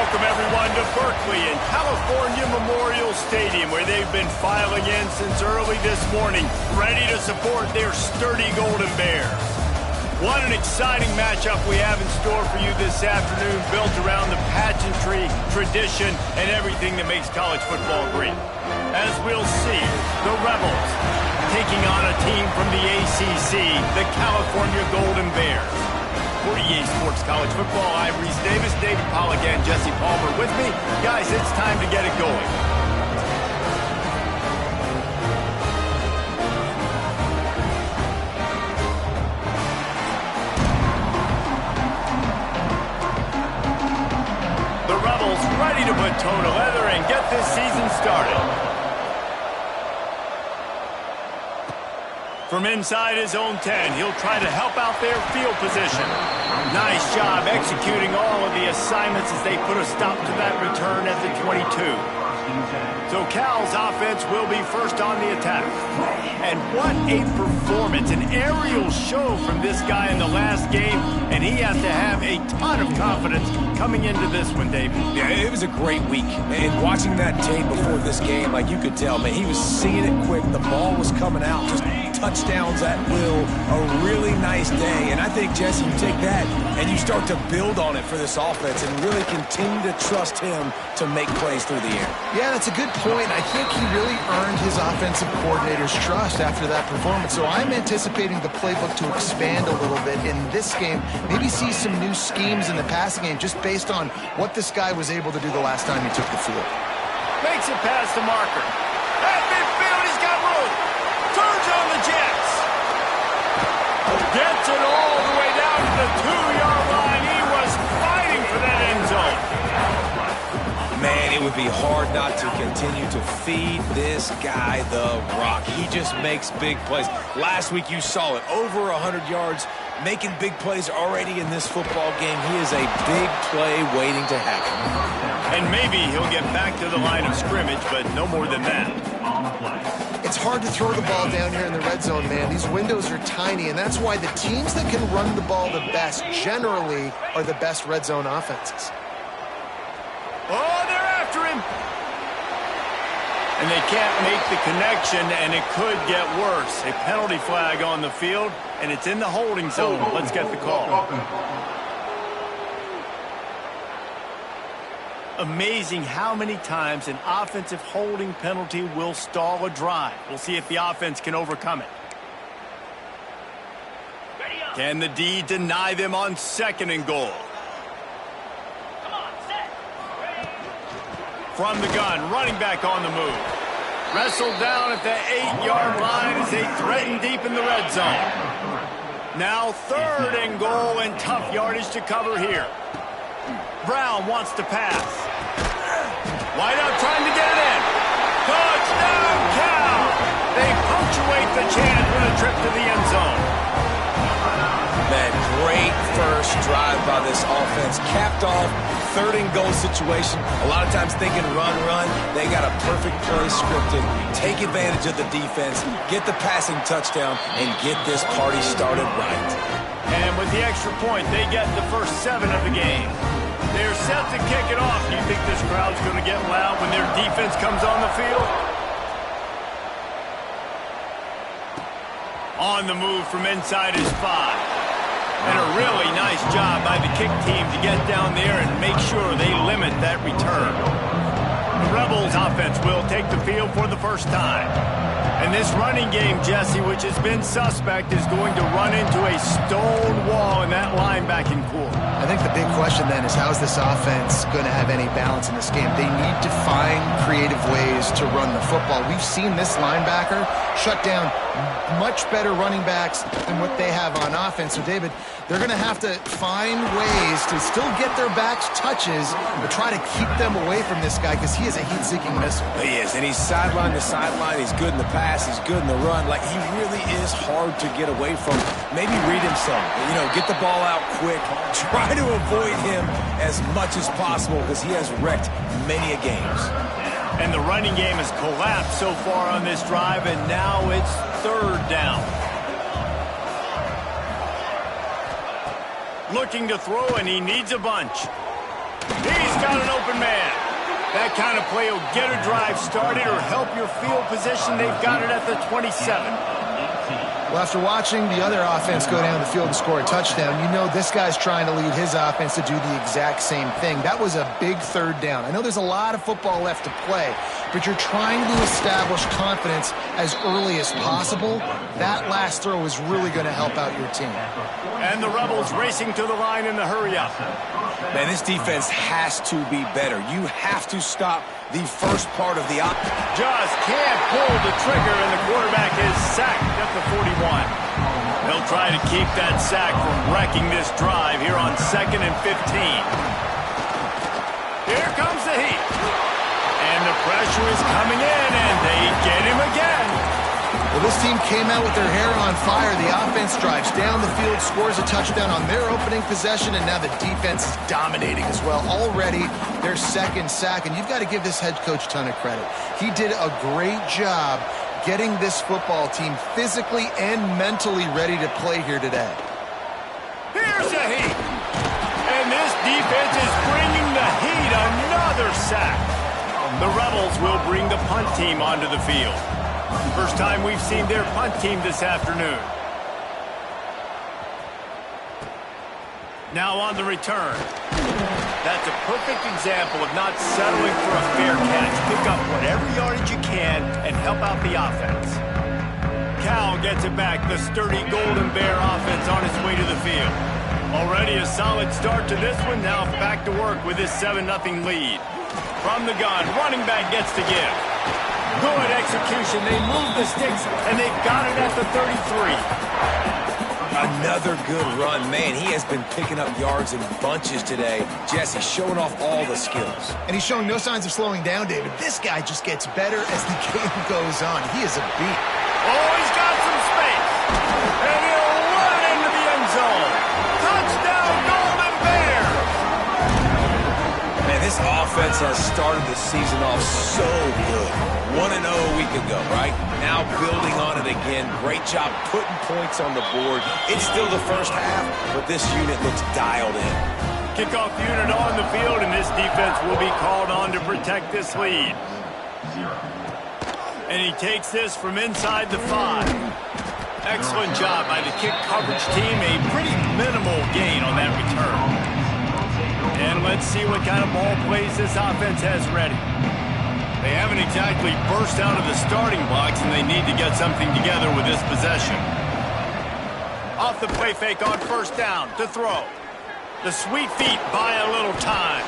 welcome everyone to Berkeley and California Memorial Stadium, where they've been filing in since early this morning, ready to support their sturdy Golden Bears. What an exciting matchup we have in store for you this afternoon, built around the pageantry, tradition, and everything that makes college football great. As we'll see, the Rebels taking on a team from the ACC, the California Golden Bears. For EA Sports College Football, I'm Reese Davis, David Pollack, and Jesse Palmer with me. Guys, it's time to get it going. The Rebels ready to put toe to leather and get this season started. From inside his own 10, he'll try to help out their field position. Nice job executing all of the assignments as they put a stop to that return at the 22. So Cal's offense will be first on the attack. And what a performance, an aerial show from this guy in the last game, and he has to have a ton of confidence coming into this one, David. Yeah, it was a great week. And watching that tape before this game, like you could tell, man, he was seeing it quick. The ball was coming out, just touchdowns at will. A really nice day. And I think, Jesse, you take that and you start to build on it for this offense and really continue to trust him to make plays through the air. Yeah, that's a good point. I think he really earned his offensive coordinator's trust after that performance. So I'm anticipating the playbook to expand a little bit in this game. Maybe see some new schemes in the passing game just based on what this guy was able to do the last time he took the field. Makes it past the marker. At midfield, he's got room. Turns on the Jets. Gets it all the way down to the 2-yard line. He was fighting for that end zone. Man, it would be hard not to continue to feed this guy the rock. He just makes big plays. Last week you saw it, over 100 yards, making big plays already in this football game. He is a big play waiting to happen. And maybe he'll get back to the line of scrimmage, but no more than that. It's hard to throw the ball down here in the red zone, man. These windows are tiny, and that's why the teams that can run the ball the best generally are the best red zone offenses. Oh, they're after him. And they can't make the connection, and it could get worse. A penalty flag on the field, and it's in the holding zone. Let's get the call. Amazing how many times an offensive holding penalty will stall a drive. We'll see if the offense can overcome it. Can the D deny them on 2nd and goal? From the gun, running back on the move. Wrestled down at the 8-yard line as they threaten deep in the red zone. Now 3rd and goal, and tough yardage to cover here. Brown wants to pass. Wide out trying to get it in. Touchdown, Cal! They punctuate the chance with a trip to the end zone. Man, great first drive by this offense. Capped off, 3rd and goal situation. A lot of times thinking run. They got a perfect play scripted. Take advantage of the defense, get the passing touchdown, and get this party started right. And with the extra point, they get the first 7 of the game. They're set to kick it off. Do you think this crowd's going to get loud when their defense comes on the field? On the move from inside his 5. And a really nice job by the kick team to get down there and make sure they limit that return. The Rebels offense will take the field for the first time. And this running game, Jesse, which has been suspect, is going to run into a stone wall in that linebacking core. I think the big question then is, how is this offense going to have any balance in this game? They need to find creative ways to run the football. We've seen this linebacker shut down much better running backs than what they have on offense. So, David, they're going to have to find ways to still get their backs touches, but try to keep them away from this guy because he is a heat-seeking missile. He is, and he's sideline to sideline. He's good in the pass. He's good in the run. Like, he really is hard to get away from. Maybe read him some. You know, get the ball out quick. Try to avoid him as much as possible because he has wrecked many a games. And the running game has collapsed so far on this drive, and now it's 3rd down. Looking to throw, and he needs a bunch. He's got an open man. That kind of play will get a drive started or help your field position. They've got it at the 27. Well, after watching the other offense go down the field and score a touchdown, you know this guy's trying to lead his offense to do the exact same thing. That was a big third down. I know there's a lot of football left to play, but you're trying to establish confidence as early as possible. That last throw is really going to help out your team. And the Rebels racing to the line in the hurry-up. Man, this defense has to be better. You have to stop the first part of the offense. Just can't pull the trigger, and the quarterback is sacked at the 41. They'll try to keep that sack from wrecking this drive here on 2nd and 15. Here comes the heat. And the pressure is coming in, and they get him again. Well, this team came out with their hair on fire. The offense drives down the field, scores a touchdown on their opening possession, and now the defense is dominating as well. Already their second sack, and you've got to give this head coach a ton of credit. He did a great job getting this football team physically and mentally ready to play here today. Here's the heat. And this defense is bringing the heat. Another sack. The Rebels will bring the punt team onto the field. First time we've seen their punt team this afternoon. Now on the return. That's a perfect example of not settling for a fair catch. Pick up whatever yardage you can and help out the offense. Cal gets it back. The sturdy Golden Bear offense on its way to the field. Already a solid start to this one. Now back to work with this 7-0 lead. From the gun, running back gets to give. Good execution. They move the sticks, and they've got it at the 33. Another good run. Man, he has been picking up yards in bunches today. Jesse showing off all the skills. And he's showing no signs of slowing down, David. This guy just gets better as the game goes on. He is a beat. Oh, he's got some space. And he'll run into the end zone. Touchdown, Golden Bear. Man, this offense has started the season off so good. 1-0 a week ago, right? Now building on it again. Great job putting points on the board. It's still the first half, but this unit looks dialed in. Kickoff unit on the field, and this defense will be called on to protect this lead. And he takes this from inside the 5. Excellent job by the kick coverage team. A pretty minimal gain on that return. And let's see what kind of ball plays this offense has ready. They haven't exactly burst out of the starting blocks, and they need to get something together with this possession. Off the play fake on first down to throw. The sweet feet buy a little time.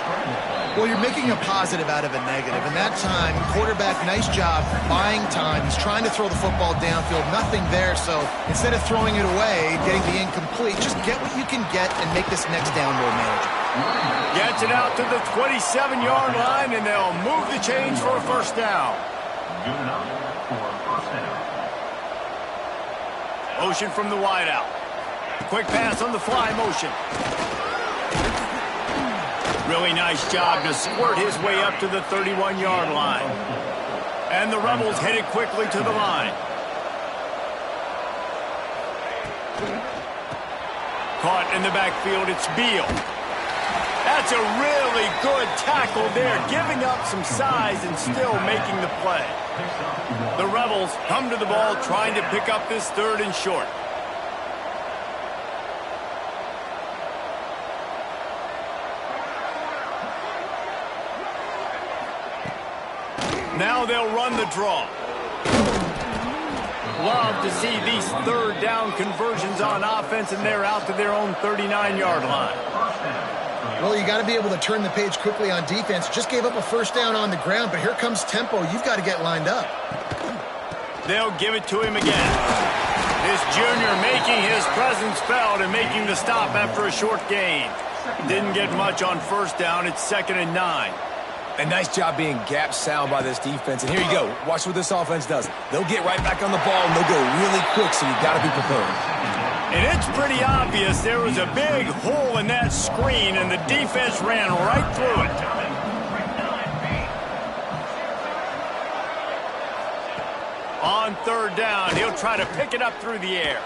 Well, you're making a positive out of a negative, and that time, quarterback, nice job buying time. He's trying to throw the football downfield, nothing there, so instead of throwing it away, getting the incomplete, just get what you can get and make this next down more manageable. Gets it out to the 27-yard line, and they'll move the chains for a first down. Motion from the wideout. Quick pass on the fly motion. Really nice job to squirt his way up to the 31-yard line. And the Rebels headed quickly to the line. Caught in the backfield, it's Beal. That's a really good tackle there, giving up some size and still making the play. The Rebels come to the ball trying to pick up this 3rd and short. Now they'll run the draw. Love to see these 3rd down conversions on offense, and they're out to their own 39-yard line. Well, you got to be able to turn the page quickly on defense. Just gave up a first down on the ground, but here comes tempo. You've got to get lined up. They'll give it to him again. This junior making his presence felt and making the stop after a short gain. Didn't get much on first down. It's 2nd and 9. A nice job being gap sound by this defense. And here you go. Watch what this offense does. They'll get right back on the ball, and they'll go really quick, so you've got to be prepared. And it's pretty obvious there was a big hole in that screen, and the defense ran right through it. On 3rd down, he'll try to pick it up through the air.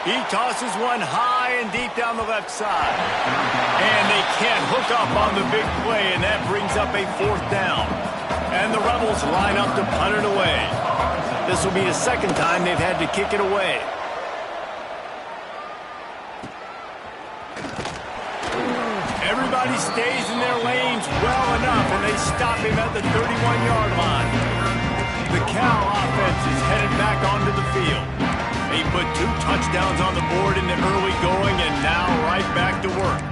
He tosses one high and deep down the left side. And they can't hook broke up on the big play, and that brings up a 4th down. And the Rebels line up to punt it away. This will be the 2nd time they've had to kick it away. Everybody stays in their lanes well enough, and they stop him at the 31-yard line. The Cal offense is headed back onto the field. They put 2 touchdowns on the board in the early going, and now right back to work.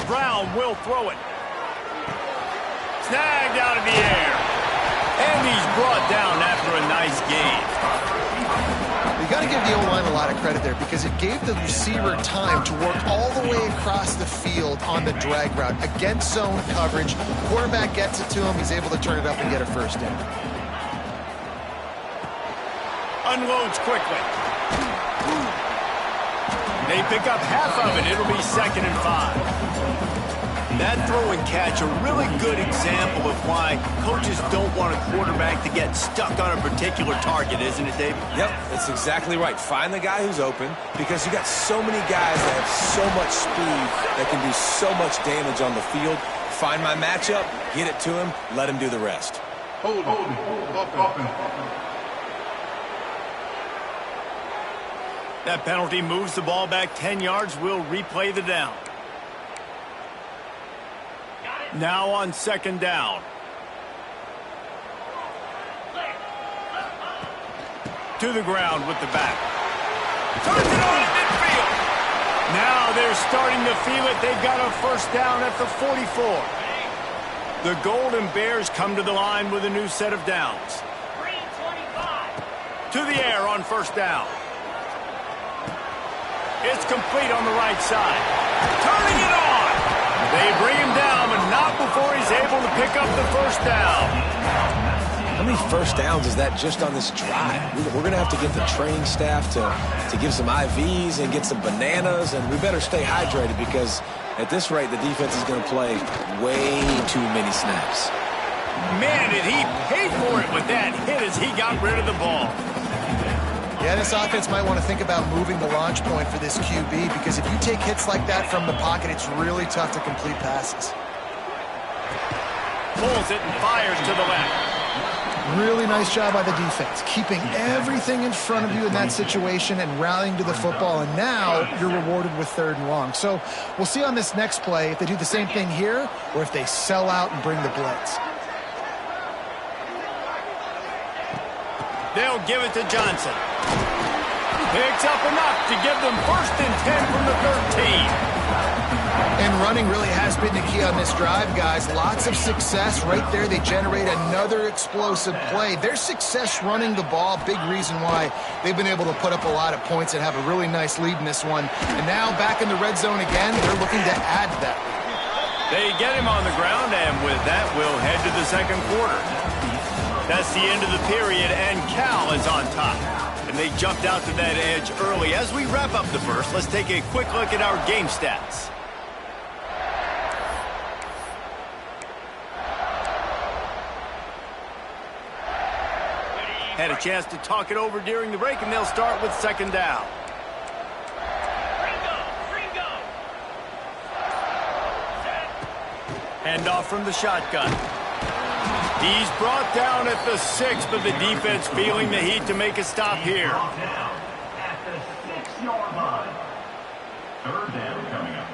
Brown will throw it. Snagged out of the air. And he's brought down after a nice gain. You got to give the O-line a lot of credit there because it gave the receiver time to work all the way across the field on the drag route against zone coverage. Quarterback gets it to him. He's able to turn it up and get a 1st down. Unloads quickly. They pick up half of it. It'll be 2nd and 5. That throw and catch, a really good example of why coaches don't want a quarterback to get stuck on a particular target, isn't it, David? Yep, that's exactly right. Find the guy who's open because you got so many guys that have so much speed that can do so much damage on the field. Find my matchup, get it to him, let him do the rest. Hold. That penalty moves the ball back 10 yards. We'll replay the down. Now on 2nd down. To the ground with the back. Turns it on in midfield. Now they're starting to feel it. They've got a 1st down at the 44. The Golden Bears come to the line with a new set of downs. To the air on 1st down. It's complete on the right side. Turning it on. They bring him down, but not before he's able to pick up the 1st down. How many 1st downs is that just on this drive? We're going to have to get the training staff to give some IVs and get some bananas, and we better stay hydrated because at this rate, the defense is going to play way too many snaps. Man, did he pay for it with that hit as he got rid of the ball. Yeah, this offense might want to think about moving the launch point for this QB because if you take hits like that from the pocket, it's really tough to complete passes. Pulls it and fires to the left. Really nice job by the defense, keeping everything in front of you in that situation and rallying to the football, and now you're rewarded with 3rd and long. So we'll see on this next play if they do the same thing here or if they sell out and bring the blitz. They'll give it to Johnson. Picks up enough to give them 1st and 10 from the 13. And running really has been the key on this drive, guys. Lots of success right there. They generate another explosive play. Their success running the ball, big reason why they've been able to put up a lot of points and have a really nice lead in this one. And now back in the red zone again, they're looking to add that. They get him on the ground, and with that, we'll head to the 2nd quarter. That's the end of the period, and Cal is on top. And they jumped out to that edge early. As we wrap up the 1st, let's take a quick look at our game stats. Had a chance to talk it over during the break, and they'll start with 2nd down. Handoff from the shotgun. He's brought down at the 6, but the defense feeling the heat to make a stop here. At the 6-yard line. 3rd down coming up.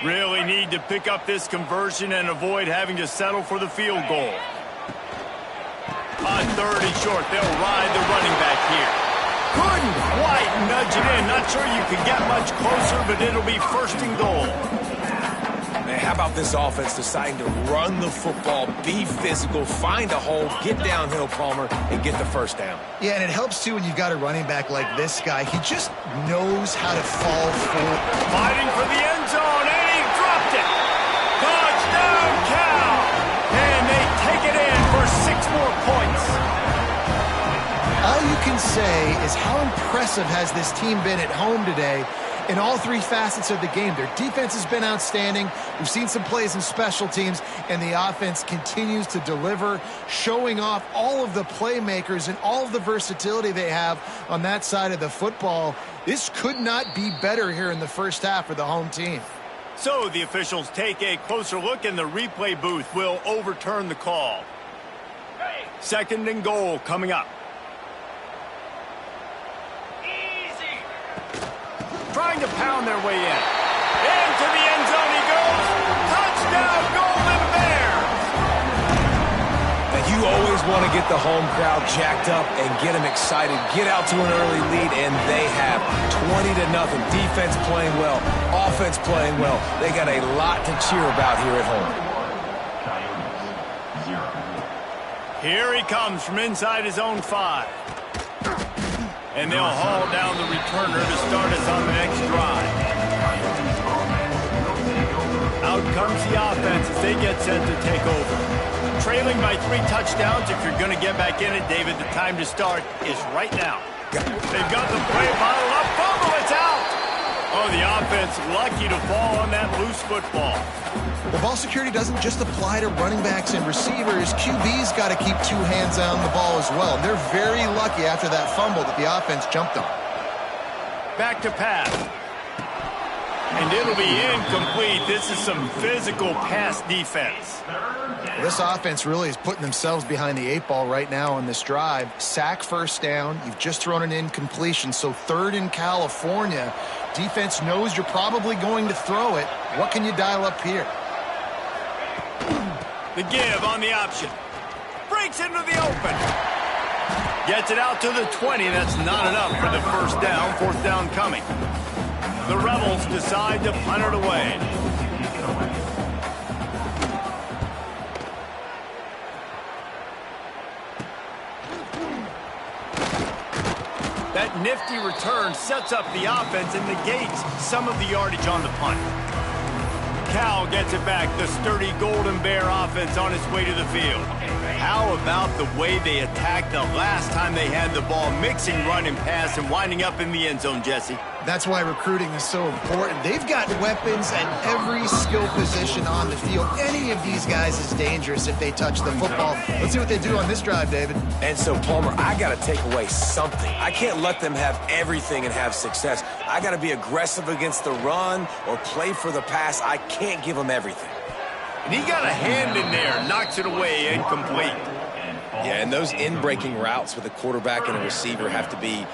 Really need to pick up this conversion and avoid having to settle for the field goal. On 3rd and short, they'll ride the running back here. Couldn't quite nudge it in. Not sure you can get much closer, but it'll be 1st and goal. Man, how about this offense deciding to run the football, be physical, find a hole, get downhill, Palmer, and get the 1st down? Yeah, and it helps, too, when you've got a running back like this guy. He just knows how to fall forward. Fighting for the end zone, and he dropped it. Touchdown, Cal! And they take it in for 6 more points. All you can say is how impressive has this team been at home today, in all three facets of the game. Their defense has been outstanding. We've seen some plays in special teams, and the offense continues to deliver, showing off all of the playmakers and all of the versatility they have on that side of the football. This could not be better here in the first half for the home team. So the officials take a closer look, and the replay booth will overturn the call. 2nd and goal coming up. Easy. Trying to pound their way in. Into the end zone he goes. Touchdown, Golden Bears! Now you always want to get the home crowd jacked up and get them excited. Get out to an early lead, and they have 20-0. Defense playing well. Offense playing well. They got a lot to cheer about here at home. Here he comes from inside his own 5. And they'll haul down the returner to start us on the next drive. Out comes the offense as they get set to take over. Trailing by 3 touchdowns. If you're going to get back in it, David, the time to start is right now. They've got the play bottled up. Fumble, it's out! Oh, the offense lucky to fall on that loose football. The ball security doesn't just apply to running backs and receivers. QB's got to keep 2 hands on the ball as well. They're very lucky after that fumble that the offense jumped on. Back to pass. And it'll be incomplete. This is some physical pass defense. This offense really is putting themselves behind the 8 ball right now on this drive. Sack, first down. You've just thrown an incompletion, so 3rd in California. Defense knows you're probably going to throw it. What can you dial up here? The give on the option. Breaks into the open. Gets it out to the 20. That's not enough for the first down. 4th down coming. The Rebels decide to punt it away. That nifty return sets up the offense and negates some of the yardage on the punt. Cal gets it back. The sturdy Golden Bear offense on its way to the field. How about the way they attacked the last time they had the ball, mixing run and pass and winding up in the end zone, Jesse? That's why recruiting is so important. They've got weapons at every skill position on the field. Any of these guys is dangerous if they touch the football. Let's see what they do on this drive, David. And so, Palmer, I got to take away something. I can't let them have everything and have success. I got to be aggressive against the run or play for the pass. I can't give them everything. And he got a hand in there, knocks it away, incomplete. Yeah, and those in-breaking routes with a quarterback and a receiver have to be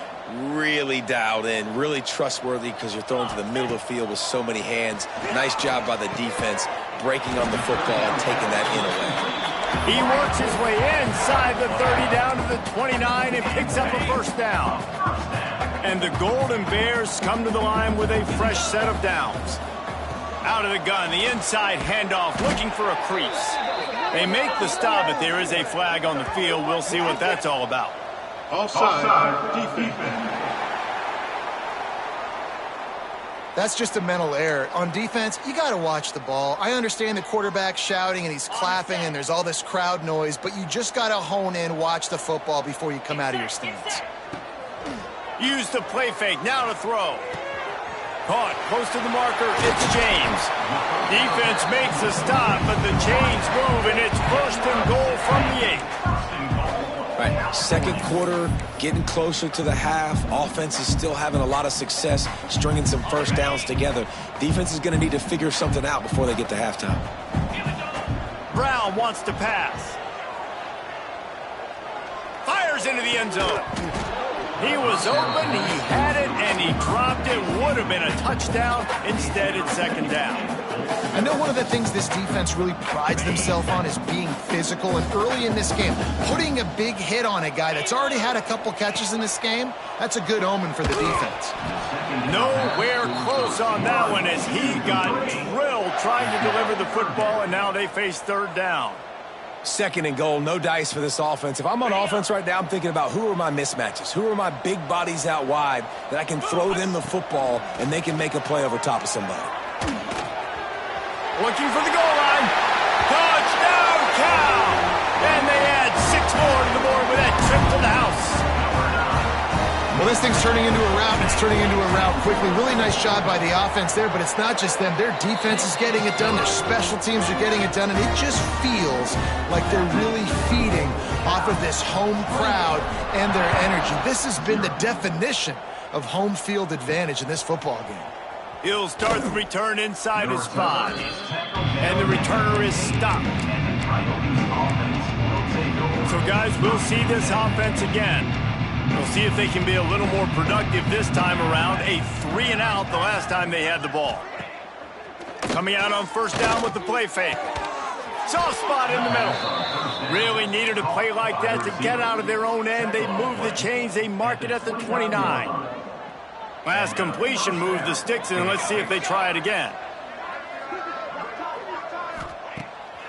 really dialed in, really trustworthy because you're throwing to the middle of the field with so many hands. Nice job by the defense breaking on the football and taking that in away. He works his way inside the 30 down to the 29 and picks up a first down. And the Golden Bears come to the line with a fresh set of downs. Out of the gun, the inside handoff, looking for a crease. They make the stop, but there is a flag on the field. We'll see what that's all about. Offside, defense. That's just a mental error. On defense, you got to watch the ball. I understand the quarterback shouting and he's clapping and there's all this crowd noise, but you just got to hone in, watch the football before you come out of your stance. Use the play fake, now to throw. Caught, close to the marker, it's James. Defense makes a stop, but the chains move, and it's 1st and goal from the 8. Right, 2nd quarter, getting closer to the half. Offense is still having a lot of success, stringing some first downs together. Defense is going to need to figure something out before they get to halftime. Brown wants to pass. Fires into the end zone. He was open, he had it, and he dropped it. Would have been a touchdown. Instead, it's 2nd down. I know one of the things this defense really prides themselves on is being physical, and early in this game, putting a big hit on a guy that's already had a couple catches in this game, that's a good omen for the defense. Nowhere close on that one as he got drilled trying to deliver the football, and now they face 3rd down. 2nd and goal, no dice for this offense. If I'm on offense right now, I'm thinking about who are my mismatches? Who are my big bodies out wide that I can throw them the football and they can make a play over top of somebody? Looking for the goal line. Touchdown, Cal! And they add 6 more to the board with that trip to the house. Well, this thing's turning into a rout, and it's turning into a rout quickly. Really nice job by the offense there, but it's not just them. Their defense is getting it done. Their special teams are getting it done, and it just feels like they're really feeding off of this home crowd and their energy. This has been the definition of home field advantage in this football game. He'll start the return inside his 5. And the returner is stopped. So, guys, we'll see this offense again. We'll see if they can be a little more productive this time around. A 3-and-out the last time they had the ball. Coming out on first down with the play fake. Soft spot in the middle. Really needed a play like that to get out of their own end. They move the chains. They mark it at the 29. Last completion moved the sticks, and let's see if they try it again.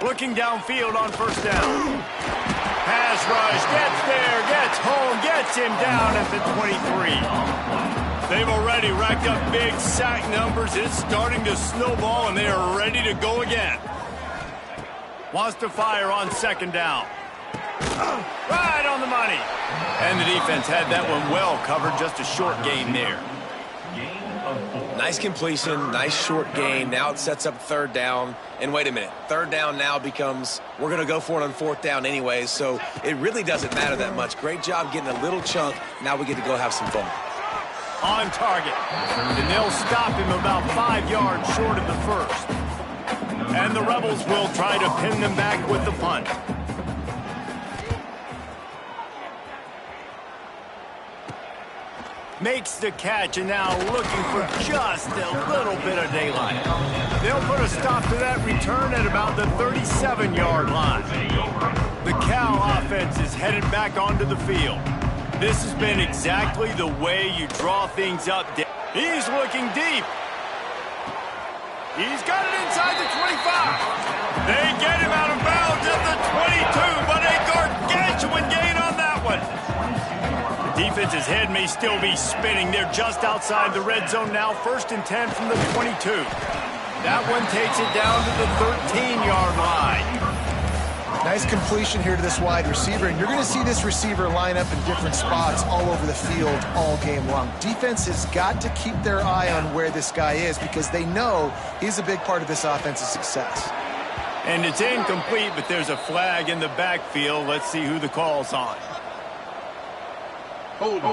Looking downfield on first down. Pass rush, gets there, gets home, gets him down at the 23. They've already racked up big sack numbers. It's starting to snowball, and they are ready to go again. Wants to fire on second down. Right on the money. And the defense had that one well covered, just a short gain there. Nice completion, nice short gain. Now it sets up third down. And wait a minute, third down now becomes, we're going to go for it on fourth down anyways, so it really doesn't matter that much. Great job getting a little chunk. Now we get to go have some fun. On target. And they'll stop him about 5 yards short of the first. And the Rebels will try to pin them back with the punt. Makes the catch, and now looking for just a little bit of daylight. They'll put a stop to that return at about the 37-yard line. The Cal offense is headed back onto the field. This has been exactly the way you draw things up. He's looking deep. He's got it inside the 25. They get him out of bounds at the 22, but a gargantuan gain on that one. The defense's head may still be spinning. They're just outside the red zone now. 1st and 10 from the 22. That one takes it down to the 13-yard line. Nice completion here to this wide receiver, and you're going to see this receiver line up in different spots all over the field all game long. Defense has got to keep their eye on where this guy is because they know he's a big part of this offense's success. And it's incomplete, but there's a flag in the backfield. Let's see who the call's on. Hold.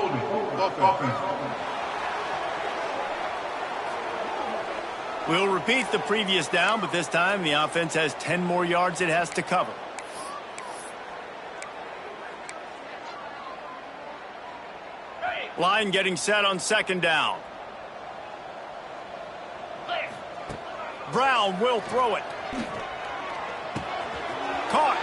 We'll repeat the previous down, but this time the offense has 10 more yards it has to cover. Line getting set on second down. Brown will throw it. Caught.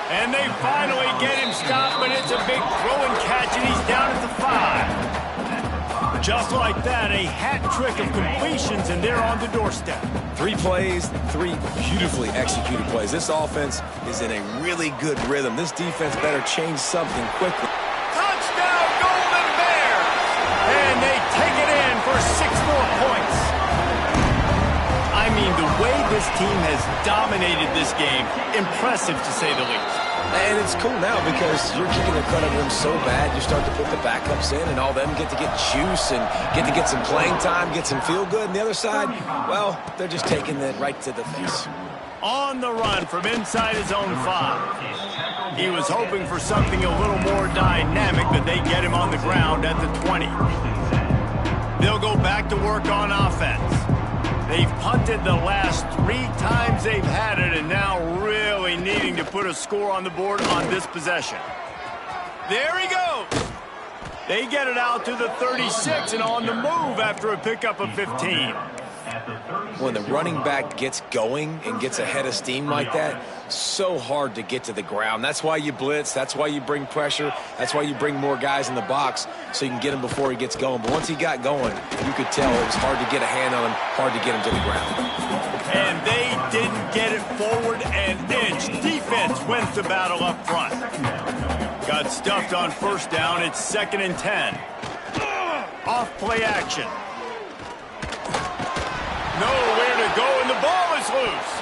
And they finally get him stopped, but it's a big throw and catch, and he's down at the 5. Just like that, a hat trick of completions, and they're on the doorstep. 3 plays, 3 beautifully executed plays. This offense is in a really good rhythm. This defense better change something quickly. Touchdown, Golden Bears! And they take it in for 6 more points. I mean, the way this team has dominated this game, impressive to say the least. And it's cool now because you're kicking the crud out of them so bad, you start to put the backups in, and all them get to get juice and get to get some playing time, get some feel good. And the other side, well, they're just taking it right to the face. On the run from inside his own 5. He was hoping for something a little more dynamic, but they get him on the ground at the 20. They'll go back to work on offense. They've punted the last 3 times they've had it, and now really needing to put a score on the board on this possession. There he goes. They get it out to the 36 and on the move after a pickup of 15. When the running back gets going and gets ahead of steam like that, so hard to get to the ground. That's why you blitz. That's why you bring pressure. That's why you bring more guys in the box so you can get him before he gets going. But once he got going, you could tell it was hard to get a hand on him, hard to get him to the ground. And they didn't get it forward an inch. Defense wins the battle up front. Got stuffed on first down. It's 2nd and 10. Off play action. Nowhere to go, and the ball is loose.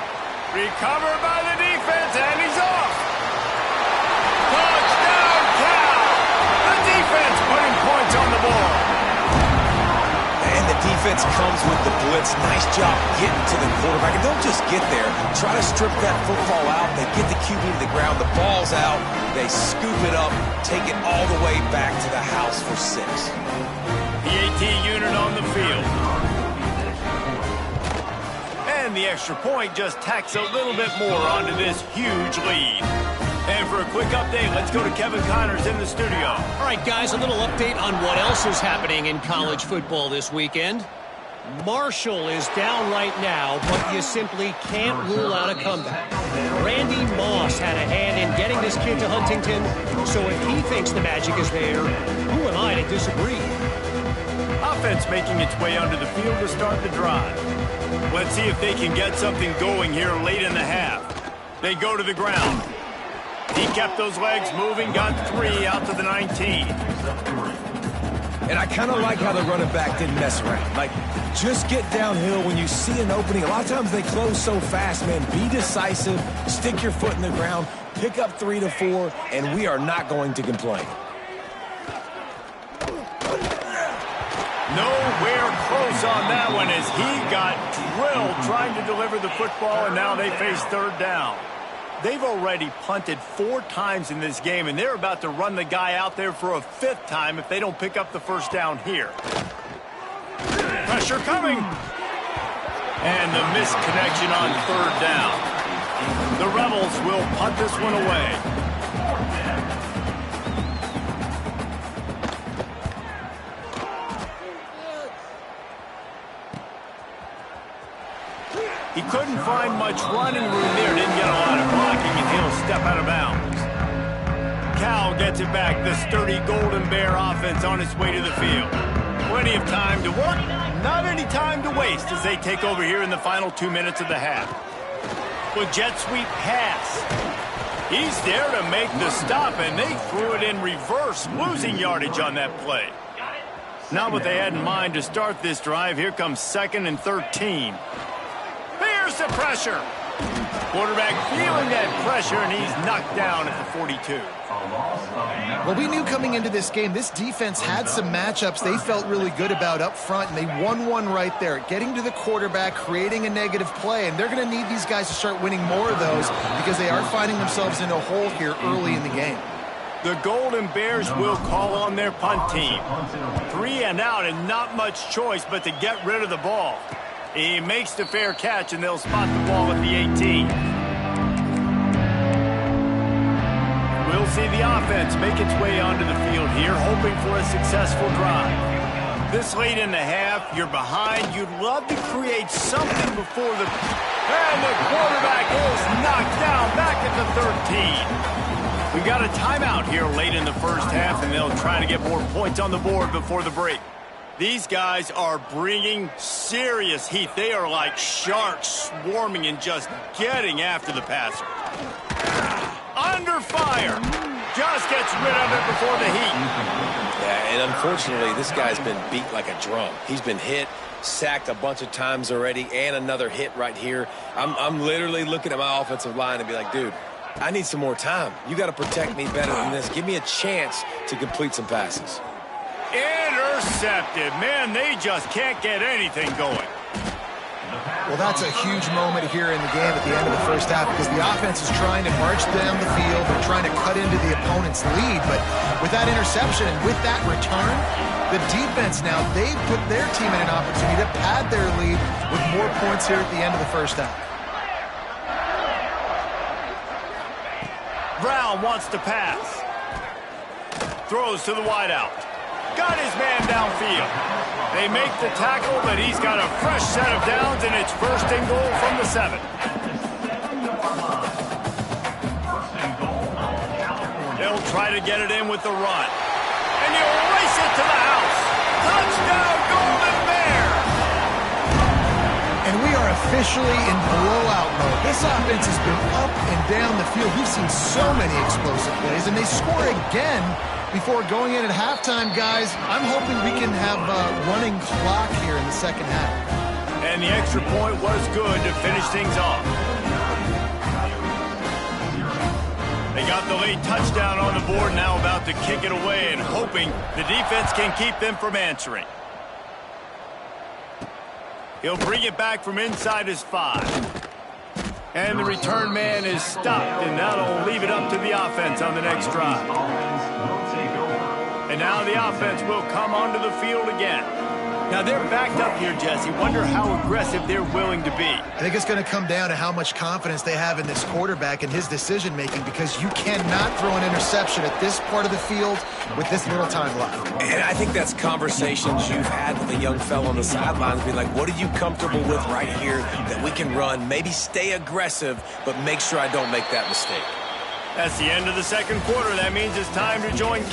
Recovered by the defense, and he's off. Touchdown, Cal! The defense comes with the blitz. Nice job getting to the quarterback. And don't just get there. Try to strip that football out. They get the QB to the ground. The ball's out. They scoop it up, take it all the way back to the house for 6. The AT unit on the field. And the extra point just tacks a little bit more onto this huge lead. And for a quick update, let's go to Kevin Connors in the studio. All right, guys, a little update on what else is happening in college football this weekend. Marshall is down right now, but you simply can't rule out a comeback. Randy Moss had a hand in getting this kid to Huntington, so if he thinks the magic is there, who am I to disagree? Offense making its way onto the field to start the drive. Let's see if they can get something going here late in the half. They go to the ground. He kept those legs moving, got 3 out to the 19. And I kind of like how the running back didn't mess around. Like, just get downhill when you see an opening. A lot of times they close so fast, man. Be decisive, stick your foot in the ground, pick up 3 to 4, and we are not going to complain. Nowhere close on that one as he got drilled trying to deliver the football, and now they face 3rd down. They've already punted 4 times in this game, and they're about to run the guy out there for a 5th time if they don't pick up the 1st down here. Pressure coming. And the missed connection on 3rd down. The Rebels will punt this one away. He couldn't find much running room there. Didn't get a lot of blocking, and he'll step out of bounds. Cal gets it back. The sturdy Golden Bear offense on its way to the field. Plenty of time to work. Not any time to waste as they take over here in the final 2 minutes of the half. With jet sweep pass. He's there to make the stop, and they threw it in reverse, losing yardage on that play. Not what they had in mind to start this drive. Here comes 2nd and 13. Here's the pressure. Quarterback feeling that pressure, and he's knocked down at the 42. Well, we knew coming into this game, this defense had some matchups they felt really good about up front, and they won one right there, getting to the quarterback, creating a negative play, and they're going to need these guys to start winning more of those because they are finding themselves in a hole here early in the game. The Golden Bears will call on their punt team. 3 and out, and not much choice but to get rid of the ball. He makes the fair catch, and they'll spot the ball at the 18. We'll see the offense make its way onto the field here, hoping for a successful drive. This late in the half, you're behind. You'd love to create something before the... And the quarterback is knocked down back at the 13. We've got a timeout here late in the first half, and they'll try to get more points on the board before the break. These guys are bringing serious heat. They are like sharks swarming and just getting after the passer. Under fire. Just gets rid of it before the heat. Yeah, and unfortunately, this guy's been beat like a drum. He's been hit, sacked a bunch of times already, and another hit right here. I'm literally looking at my offensive line and be like, dude, I need some more time. You got to protect me better than this. Give me a chance to complete some passes. Intercepted. Man, they just can't get anything going. Well, that's a huge moment here in the game at the end of the first half because the offense is trying to march down the field. They're trying to cut into the opponent's lead. But with that interception and with that return, the defense now, they've put their team in an opportunity to pad their lead with more points here at the end of the first half. Brown wants to pass. Throws to the wideout. Got his man downfield. They make the tackle, but he's got a fresh set of downs, and it's 1st and goal from the 7. They'll try to get it in with the run. And he'll race it to the house. Touchdown, Golden Bear! And we are officially in blowout mode. This offense has been up and down the field. We've seen so many explosive plays, and they score again before going in at halftime, guys. I'm hoping we can have a running clock here in the second half. And the extra point was good to finish things off. They got the late touchdown on the board, now about to kick it away and hoping the defense can keep them from answering. He'll bring it back from inside his 5. And the return man is stopped, and that'll leave it up to the offense on the next drive. And now the offense will come onto the field again. Now they're backed up here, Jesse. Wonder how aggressive they're willing to be. I think it's going to come down to how much confidence they have in this quarterback and his decision-making, because you cannot throw an interception at this part of the field with this little time left. And I think that's conversations you've had with a young fellow on the sidelines, being like, what are you comfortable with right here that we can run? Maybe stay aggressive, but make sure I don't make that mistake. That's the end of the second quarter. That means it's time to join